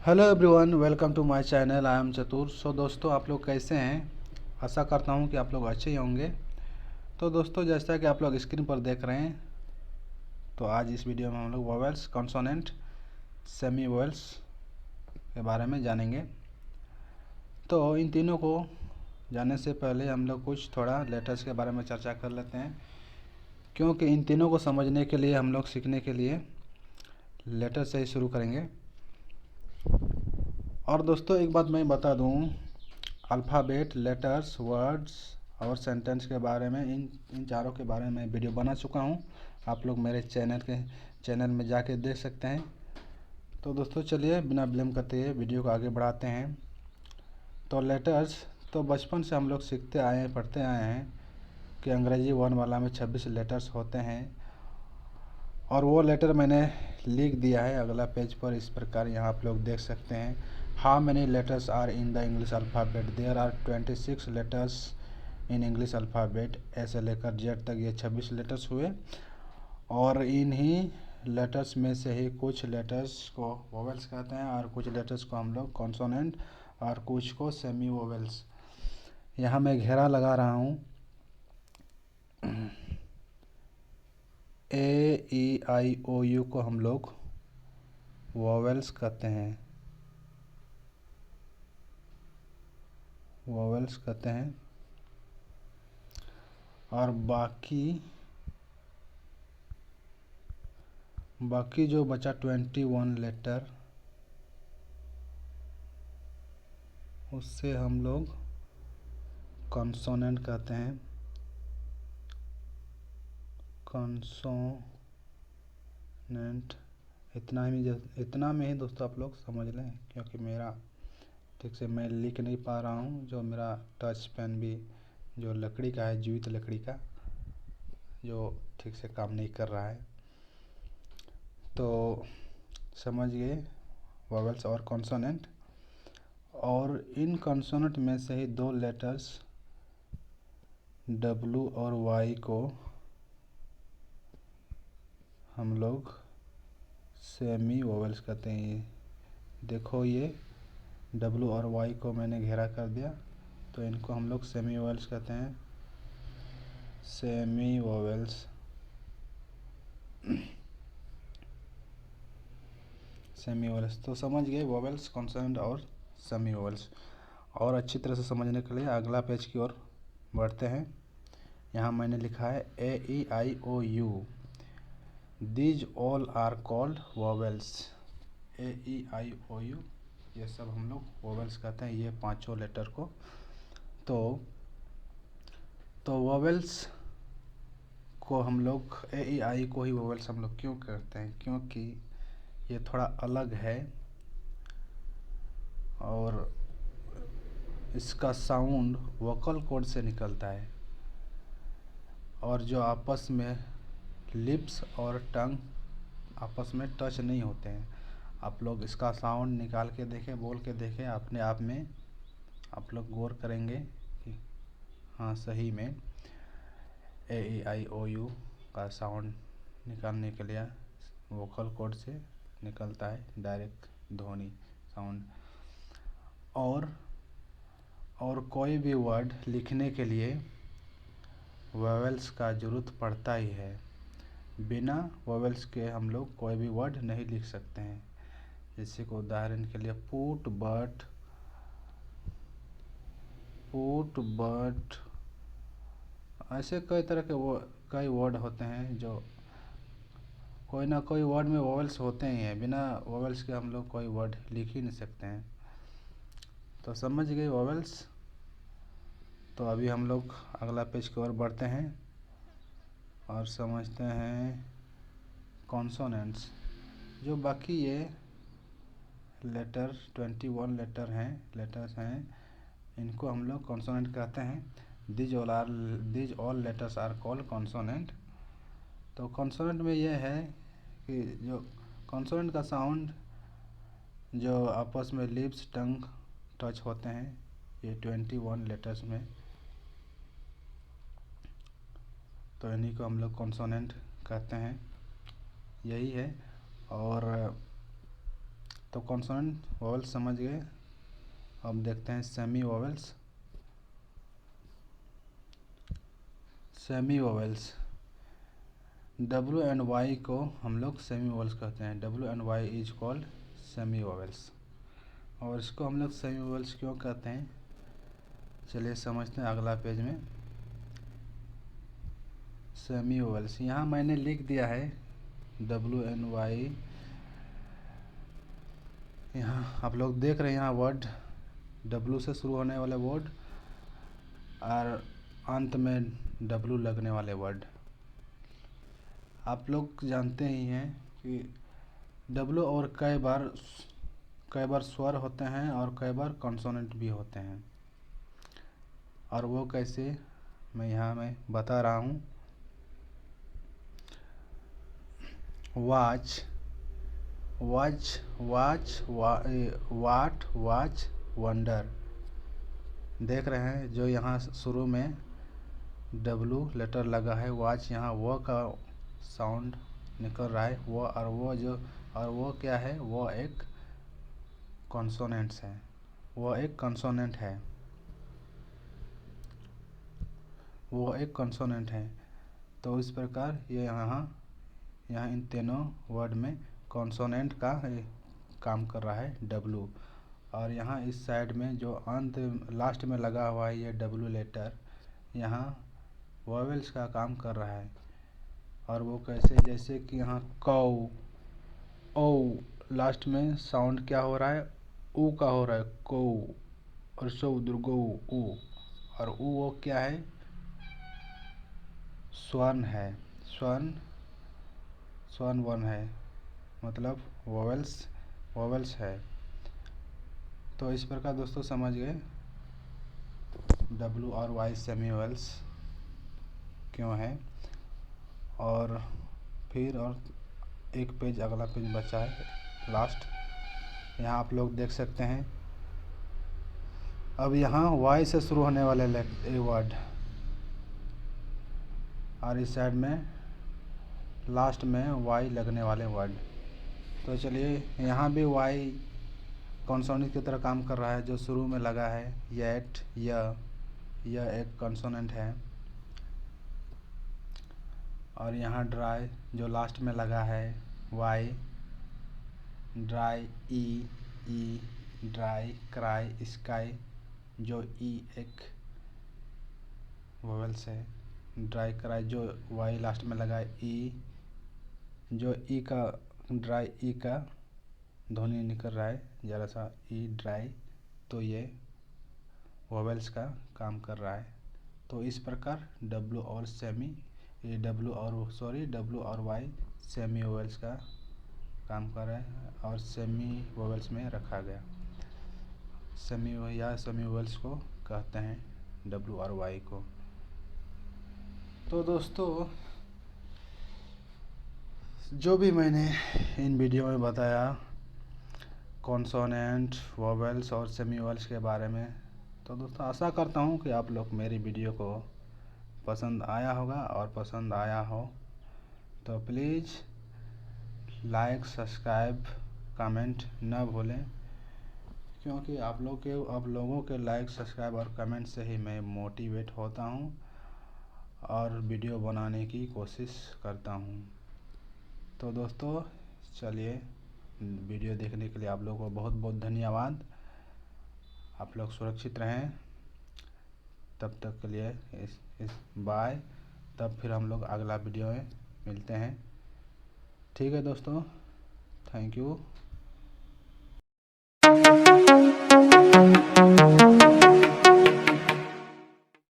Hello everyone, welcome to my channel. I am Chatur. दोस्तों, आप लोग कैसे हैं? आशा करता हूं कि आप लोग अच्छे ही होंगे। तो दोस्तों, जैसा कि आप लोग स्क्रीन पर देख रहे हैं, तो आज इस वीडियो में हम लोग वोवेल्स, कॉन्सोनेंट, सेमी वोवेल्स के बारे में जानेंगे। तो इन तीनों को जानने से पहले हम लोग कुछ थोड़ा लेटर्स के बारे में चर्चा कर लेते हैं, क्योंकि इन तीनों को समझने के लिए हम लोग सीखने के लिए लेटर से ही शुरू करेंगे। और दोस्तों, एक बात मैं बता दूं, अल्फ़ाबेट, लेटर्स, वर्ड्स और सेंटेंस के बारे में इन चारों के बारे में वीडियो बना चुका हूं। आप लोग मेरे चैनल में जाके देख सकते हैं। तो दोस्तों, चलिए बिना विलम्ब करते हुए वीडियो को आगे बढ़ाते हैं। तो लेटर्स, तो बचपन से हम लोग सीखते आए हैं, पढ़ते आए हैं कि अंग्रेजी वर्णमाला में 26 लेटर्स होते हैं। और वो लेटर मैंने लिख दिया है अगला पेज पर, इस प्रकार यहाँ आप लोग देख सकते हैं। How many letters are in the English alphabet? There are 26 letters in English alphabet. ऐसे लेकर जेड तक ये 26 लेटर्स हुए। और इन्हीं लेटर्स में से ही कुछ लेटर्स को वोवेल्स कहते हैं और कुछ लेटर्स को हम लोग कॉन्सोनेंट और कुछ को सेमी वोवेल्स। यहाँ मैं घेरा लगा रहा हूँ। ए ई आई ओ यू को हम लोग वोवेल्स कहते हैं, वोवेल्स कहते हैं। और बाकी जो बचा 21 लेटर, उससे हम लोग कॉन्सोनेंट कहते हैं। कॉन्सोनेंट, इतना में ही दोस्तों आप लोग समझ लें, क्योंकि मेरा ठीक से मैं लिख नहीं पा रहा हूँ। जो मेरा टच पेन भी जो लकड़ी का है, जीवित लकड़ी का, जो ठीक से काम नहीं कर रहा है। तो समझ गए वोवेल्स और कॉन्सोनेंट। और इन कॉन्सोनेंट में से ही दो लेटर्स डब्लू और वाई को हम लोग सेमी वोवेल्स कहते हैं। देखो, ये डब्लू और वाई को मैंने घेरा कर दिया, तो इनको हम लोग सेमी वोवेल्स कहते हैं। Semi vowels, semi vowels. तो समझ गए वोवेल्स, कॉन्सोनेंट और सेमी वोवेल्स। और अच्छी तरह से समझने के लिए अगला पेज की ओर बढ़ते हैं। यहाँ मैंने लिखा है A E I O U, these all are called vowels. A E I O U, ये सब हम लोग वोवेल्स कहते हैं, ये पांचों लेटर को। तो वोवेल्स को हम लोग, ए ई आई को ही वोवेल्स हम लोग क्यों करते हैं? क्योंकि ये थोड़ा अलग है और इसका साउंड वोकल कॉर्ड से निकलता है, और जो आपस में लिप्स और टंग आपस में टच नहीं होते हैं। आप लोग इसका साउंड निकाल के देखें, बोल के देखें, अपने आप में आप लोग गौर करेंगे कि हाँ, सही में ए ई आई ओ यू का साउंड निकालने के लिए वोकल कॉर्ड से निकलता है, डायरेक्ट ध्वनि साउंड। और कोई भी वर्ड लिखने के लिए वोवेल्स का ज़रूरत पड़ता ही है। बिना वोवेल्स के हम लोग कोई भी वर्ड नहीं लिख सकते हैं। जैसे को उदाहरण के लिए पुट, बट, ऐसे कई तरह के कई वर्ड होते हैं, जो कोई ना कोई वर्ड में वोवेल्स होते ही हैं। बिना वोवेल्स के हम लोग कोई वर्ड लिख ही नहीं सकते हैं। तो समझ गए वोवेल्स। तो अभी हम लोग अगला पेज की ओर बढ़ते हैं और समझते हैं कॉन्सोनेंट्स। जो बाकी ये लेटर 21 लेटर्स हैं, इनको हम लोग कॉन्सोनेंट कहते हैं। These all letters are called consonant. तो कॉन्सोनेंट में यह है कि जो कॉन्सोनेंट का साउंड जो आपस में लिप्स, टंग टच होते हैं, ये 21 लेटर्स में, तो इन्हीं को हम लोग कॉन्सोनेंट कहते हैं। यही है। और तो कॉन्सोनेंट वोवेल्स समझ गए। अब देखते हैं semi vowels. Semi vowels W and Y को हम लोग सेमी वोवेल्स कहते हैं। W and Y is called semi vowels. और इसको हम लोग सेमी वोवेल्स क्यों कहते हैं, चलिए समझते हैं अगला पेज में। सेमी वोवेल्स यहाँ मैंने लिख दिया है W एंड Y। यहाँ आप लोग देख रहे हैं यहाँ वर्ड W से शुरू होने वाले वर्ड और अंत में W लगने वाले वर्ड। आप लोग जानते ही हैं कि W और कई बार स्वर होते हैं और कई बार कॉन्सोनेंट भी होते हैं। और वो कैसे मैं बता रहा हूँ। वाच, वाच, वाच, वाट, वाच, वंडर। देख रहे हैं जो यहाँ शुरू में W लेटर लगा है, वाच, यहाँ वो का साउंड निकल रहा है। वो क्या है, वो एक कॉन्सोनेंट्स है, वो एक कॉन्सोनेंट है, वो एक कॉन्सोनेंट है। तो इस प्रकार ये यहाँ इन तीनों वर्ड में कॉन्सोनेंट का काम कर रहा है W। और यहाँ इस साइड में जो अंत लास्ट में लगा हुआ है ये W लेटर, यहाँ वोवेल्स का काम कर रहा है। और वो कैसे, जैसे कि यहाँ कौ, ओ, लास्ट में साउंड क्या हो रहा है, ऊ का हो रहा है, कौ। और सौ दुर्गो ऊ, और ऊ वो क्या है, स्वर्ण है, स्वर्ण वर्ण है, मतलब वोवेल्स है। तो इस प्रकार दोस्तों समझ गए W और Y सेमी वोवेल्स क्यों है। और फिर एक पेज अगला पेज बचा है लास्ट, यहाँ आप लोग देख सकते हैं। अब यहाँ Y से शुरू होने वाले वर्ड और इस साइड में लास्ट में Y लगने वाले वर्ड। तो चलिए यहाँ भी Y कॉन्सोनेंट की तरह काम कर रहा है। जो शुरू में लगा है येट, यह एक कॉन्सोनेंट है। और यहाँ ड्राई जो लास्ट में लगा है Y, ड्राई, ई, ड्राई, क्राई, स्काई, जो ई एक वोवेल्स है। ड्राई, क्राई, जो Y लास्ट में लगा है ई, जो ई का ड्राई ई का ध्वनि निकल रहा है ज़रा सा, ई ड्राई, तो ये वोवेल्स का काम कर रहा है। तो इस प्रकार W और Y सेमी वोवेल्स का काम कर रहा है और सेमी वोवेल्स में रखा गया। सेमी वोवेल्स को कहते हैं W और Y को। तो दोस्तों जो भी मैंने इन वीडियो में बताया कॉन्सोनेंट, वोवेल्स और सेमी वोवेल्स के बारे में, तो दोस्तों आशा करता हूँ कि आप लोग मेरी वीडियो को पसंद आया होगा। और पसंद आया हो तो प्लीज़ लाइक, सब्सक्राइब, कमेंट न भूलें, क्योंकि आप लोगों के लाइक, सब्सक्राइब और कमेंट से ही मैं मोटिवेट होता हूँ और वीडियो बनाने की कोशिश करता हूँ। तो दोस्तों चलिए, वीडियो देखने के लिए आप लोगों को बहुत बहुत धन्यवाद। आप लोग सुरक्षित रहें, तब तक के लिए बाय। तब फिर हम लोग अगला वीडियो में मिलते हैं। ठीक है दोस्तों, थैंक यू।